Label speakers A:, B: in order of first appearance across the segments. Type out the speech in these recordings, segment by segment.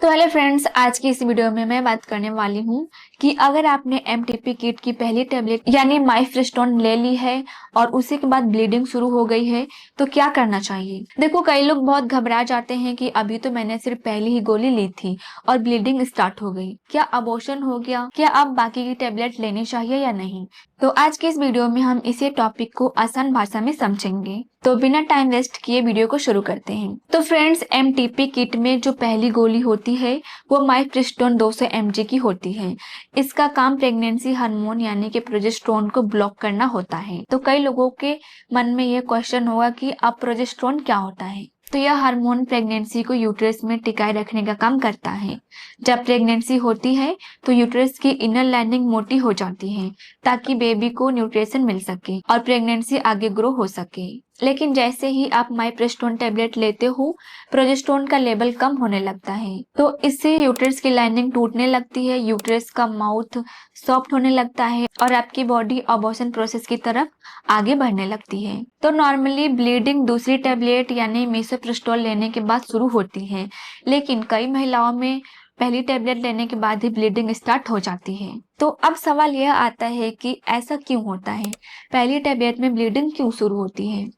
A: तो hello friends, आज की इस वीडियो में मैं बात करने वाली हूँ कि अगर आपने एमटीपी किट की पहली टेबलेट यानी माइफ्रेस्टोन ले ली है और उसी के बाद ब्लीडिंग शुरू हो गई है तो क्या करना चाहिए। देखो, कई लोग बहुत घबरा जाते हैं कि अभी तो मैंने सिर्फ पहली ही गोली ली थी और ब्लीडिंग स्टार्ट हो गई, क्या अबॉर्शन हो गया, क्या अब बाकी की टेबलेट लेनी चाहिए या नहीं। तो आज के इस वीडियो में हम इसी टॉपिक को आसान भाषा में समझेंगे। तो बिना टाइम वेस्ट किए वीडियो को शुरू करते हैं। तो फ्रेंड्स, एमटीपी किट में जो पहली गोली होती है वो माइफ्रेस्टोन 200 mg की होती है। इसका काम प्रेगनेंसी हार्मोन यानी कि प्रोजेस्टेरोन को ब्लॉक करना होता है। तो कई लोगों के मन में यह क्वेश्चन होगा कि अब प्रोजेस्टेरोन क्या होता है। तो यह हार्मोन प्रेगनेंसी को यूट्रस में टिकाए रखने का काम करता है। जब प्रेगनेंसी होती है तो यूट्रस की इनर लाइनिंग मोटी हो जाती है ताकि बेबी को न्यूट्रिशन मिल सके और प्रेगनेंसी आगे ग्रो हो सके। लेकिन जैसे ही आप माइफ्रेस्टोन टेबलेट लेते हो, प्रोजेस्टेरोन का लेवल कम होने लगता है। तो इससे यूट्रस की लाइनिंग टूटने लगती है, यूट्रस का माउथ सॉफ्ट होने लगता है और आपकी बॉडी अबॉर्शन प्रोसेस की तरफ आगे बढ़ने लगती है। तो नॉर्मली ब्लीडिंग दूसरी टेबलेट यानी मिसोप्रेस्टोल लेने के बाद शुरू होती है, लेकिन कई महिलाओं में पहली टेबलेट लेने के बाद ही ब्लीडिंग स्टार्ट हो जाती है। तो अब सवाल यह आता है कि ऐसा क्यों होता है, पहली टेबलेट में ब्लीडिंग क्यों शुरू होती है।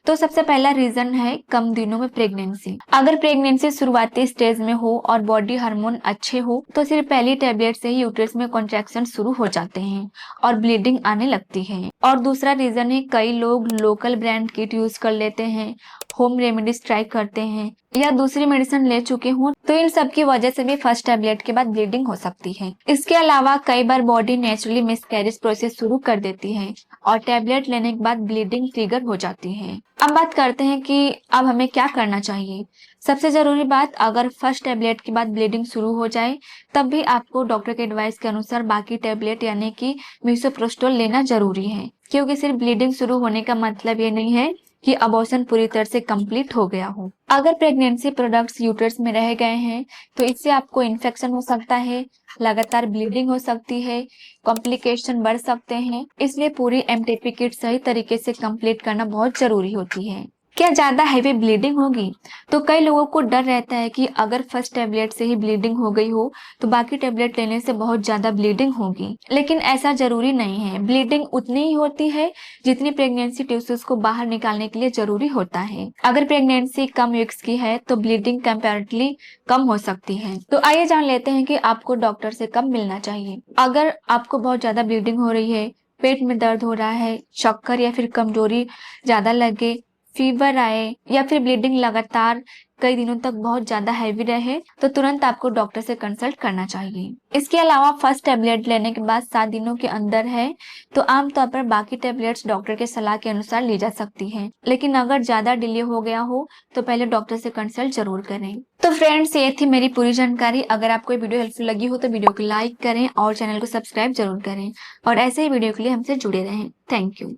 A: तो सबसे पहला रीजन है कम दिनों में प्रेगनेंसी। अगर प्रेगनेंसी शुरुआती स्टेज में हो और बॉडी हार्मोन अच्छे हो तो सिर्फ पहली टेबलेट से ही यूट्रस में कॉन्ट्रैक्शन शुरू हो जाते हैं और ब्लीडिंग आने लगती है। और दूसरा रीजन है कई लोग लोकल ब्रांड किट यूज कर लेते हैं, होम रेमेडीज ट्राई करते हैं या दूसरी मेडिसिन ले चुके हों, तो इन सब की वजह से भी फर्स्ट टेबलेट के बाद ब्लीडिंग हो सकती है। इसके अलावा कई बार बॉडी नेचुरली मिसकैरेज प्रोसेस शुरू कर देती है और टेबलेट लेने के बाद ब्लीडिंग ट्रिगर हो जाती है। अब बात करते हैं कि अब हमें क्या करना चाहिए। सबसे जरूरी बात, अगर फर्स्ट टेबलेट के बाद ब्लीडिंग शुरू हो जाए तब भी आपको डॉक्टर के एडवाइस के अनुसार बाकी टेबलेट यानी कि मिसोप्रोस्टोल लेना जरूरी है, क्योंकि सिर्फ ब्लीडिंग शुरू होने का मतलब ये नहीं है कि अबॉर्शन पूरी तरह से कंप्लीट हो गया हो। अगर प्रेगनेंसी प्रोडक्ट्स यूट्रस में रह गए हैं तो इससे आपको इन्फेक्शन हो सकता है, लगातार ब्लीडिंग हो सकती है, कॉम्प्लिकेशन बढ़ सकते हैं। इसलिए पूरी एमटीपी किट सही तरीके से कंप्लीट करना बहुत जरूरी होती है। क्या ज्यादा हैवी ब्लीडिंग होगी? तो कई लोगों को डर रहता है कि अगर फर्स्ट टेबलेट से ही ब्लीडिंग हो गई हो तो बाकी टेबलेट लेने से बहुत ज्यादा ब्लीडिंग होगी, लेकिन ऐसा जरूरी नहीं है। ब्लीडिंग उतनी ही होती है जितनी प्रेगनेंसी टिश्यूज को बाहर निकालने के लिए जरूरी होता है। अगर प्रेगनेंसी कम वीक्स की है तो ब्लीडिंग कंपैरेटिवली कम हो सकती है। तो आइए जान लेते हैं कि आपको डॉक्टर से कब मिलना चाहिए। अगर आपको बहुत ज्यादा ब्लीडिंग हो रही है, पेट में दर्द हो रहा है, चक्कर या फिर कमजोरी ज्यादा लगे, फीवर आए या फिर ब्लीडिंग लगातार कई दिनों तक बहुत ज्यादा हैवी रहे तो तुरंत आपको डॉक्टर से कंसल्ट करना चाहिए। इसके अलावा फर्स्ट टेबलेट लेने के बाद 7 दिनों के अंदर है तो आमतौर पर बाकी टेबलेट्स डॉक्टर के सलाह के अनुसार ली जा सकती हैं, लेकिन अगर ज्यादा डिले हो गया हो तो पहले डॉक्टर से कंसल्ट जरूर करें। तो फ्रेंड्स, ये थी मेरी पूरी जानकारी। अगर आपको ये वीडियो हेल्पफुल लगी हो तो वीडियो को लाइक करें और चैनल को सब्सक्राइब जरूर करें और ऐसे ही वीडियो के लिए हमसे जुड़े रहें। Thank you.